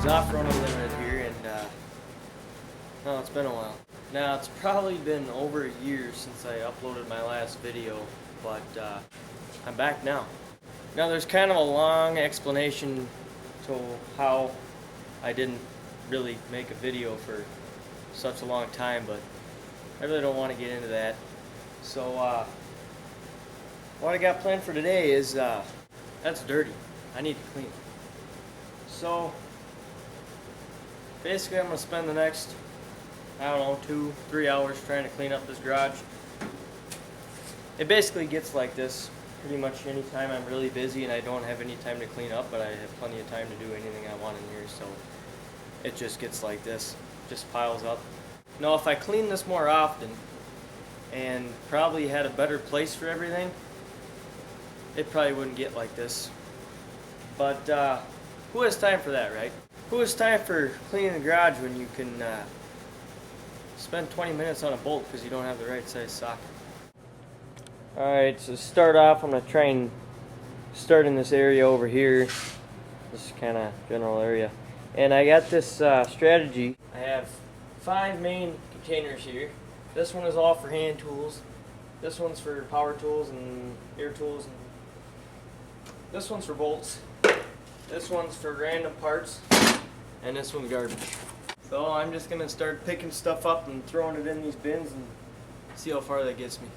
is Off-Road Unlimited here, and no, it's been a while. Now, it's probably been over a year since I uploaded my last video, but I'm back now. Now, there's kind of a long explanation to how I didn't really make a video for such a long time, but I really don't want to get into that. So, what I got planned for today is, that's dirty. I need to clean it. So, basically I'm going to spend the next, I don't know, 2-3 hours trying to clean up this garage. It basically gets like this pretty much anytime I'm really busy and I don't have any time to clean up, but I have plenty of time to do anything I want in here, so it just gets like this, just piles up. Now, if I clean this more often and probably had a better place for everything, it probably wouldn't get like this. But who has time for that, right? Who has time for cleaning the garage when you can spend 20 minutes on a bolt because you don't have the right size socket? Alright, so to start off, I'm going to try and start in this area over here. This kind of general area. And I got this strategy. I have 5 main containers here. This one is all for hand tools. This one's for power tools and air tools. And this one's for bolts. This one's for random parts. And this one's garbage. So I'm just going to start picking stuff up and throwing it in these bins and see how far that gets me.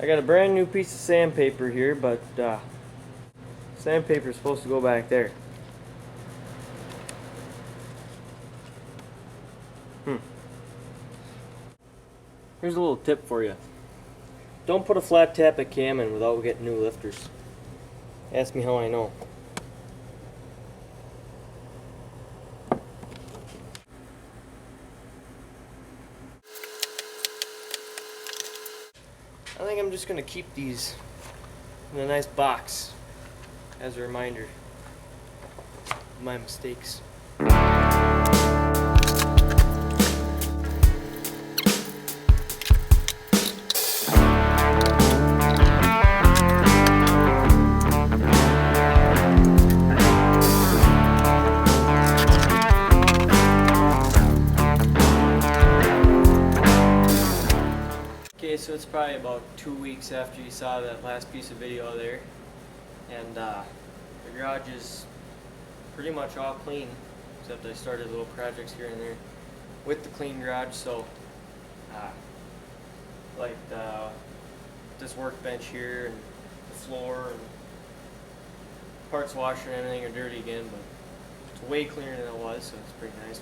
I got a brand new piece of sandpaper here, but sandpaper is supposed to go back there. Here's a little tip for you. Don't put a flat tap at cam in without getting new lifters. Ask me how I know. I think I'm just going to keep these in a nice box as a reminder of my mistakes. Okay, so it's probably about 2 weeks after you saw that last piece of video there, and the garage is pretty much all clean, except I started little projects here and there with the clean garage. So like this workbench here and the floor and parts washer and everything are dirty again, but it's way cleaner than it was, so it's pretty nice.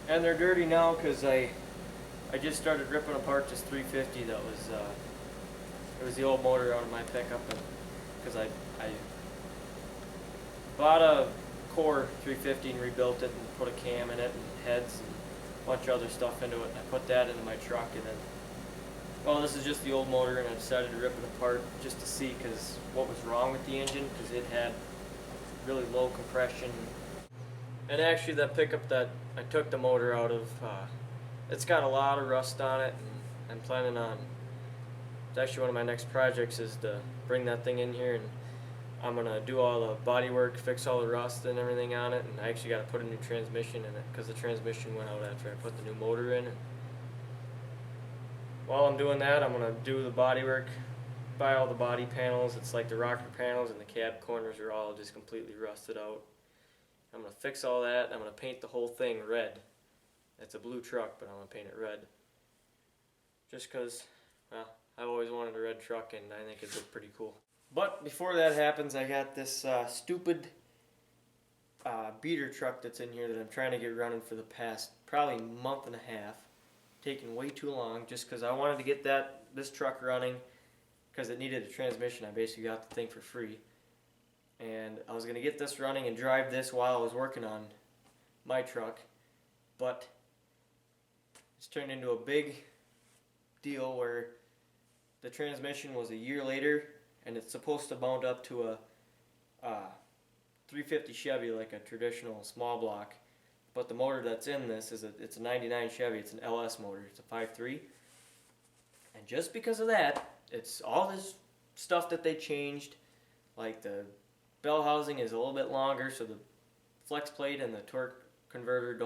And they're dirty now because I just started ripping apart this 350 that was, it was the old motor out of my pickup, because I bought a core 350 and rebuilt it and put a cam in it and heads and a bunch of other stuff into it, and I put that into my truck, and then, well, this is just the old motor, and I decided to rip it apart just to see what was wrong with the engine, because it had really low compression. And actually that pickup that I took the motor out of, it's got a lot of rust on it, and I'm planning on, it's actually one of my next projects is to bring that thing in here, and I'm going to do all the body work, fix all the rust and everything on it, and I actually got to put a new transmission in it because the transmission went out after I put the new motor in. And while I'm doing that, I'm going to do the body work, buy all the body panels. It's like the rocker panels and the cab corners are all just completely rusted out. I'm going to fix all that. I'm going to paint the whole thing red. It's a blue truck, but I'm going to paint it red. Just because, well, I've always wanted a red truck, and I think it'd look pretty cool. But before that happens, I got this stupid beater truck that's in here that I'm trying to get running for the past probably month and a half. Taking way too long just because I wanted to get this truck running because it needed a transmission. I basically got the thing for free. And I was going to get this running and drive this while I was working on my truck. But it's turned into a big deal where the transmission was a year later and it's supposed to mount up to a 350 Chevy, like a traditional small block. But the motor that's in this it's a 99 Chevy. It's an LS motor. It's a 5.3. And just because of that, it's all this stuff that they changed. Like the bell housing is a little bit longer, so the flex plate and the torque converter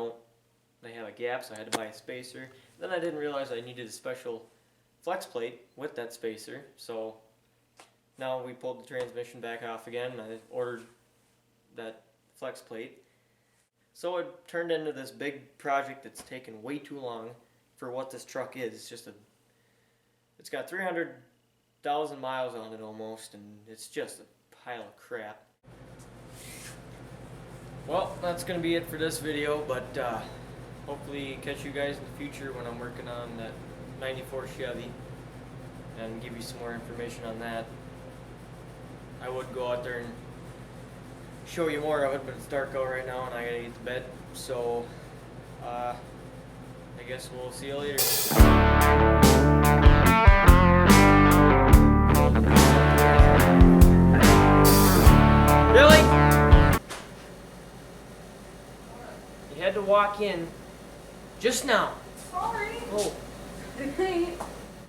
they have a gap, so I had to buy a spacer. Then I didn't realize I needed a special flex plate with that spacer, so now we pulled the transmission back off again and I ordered that flex plate. So it turned into this big project that's taken way too long for what this truck is. It's got 300,000 miles on it almost, and it's just a pile of crap. Well, that's going to be it for this video, but hopefully catch you guys in the future when I'm working on that 94 Chevy and give you some more information on that. I would go out there and show you more of it, but it's dark out right now and I gotta get to bed, so I guess we'll see you later. Really? You had to walk in just now. Sorry. Oh. Good night.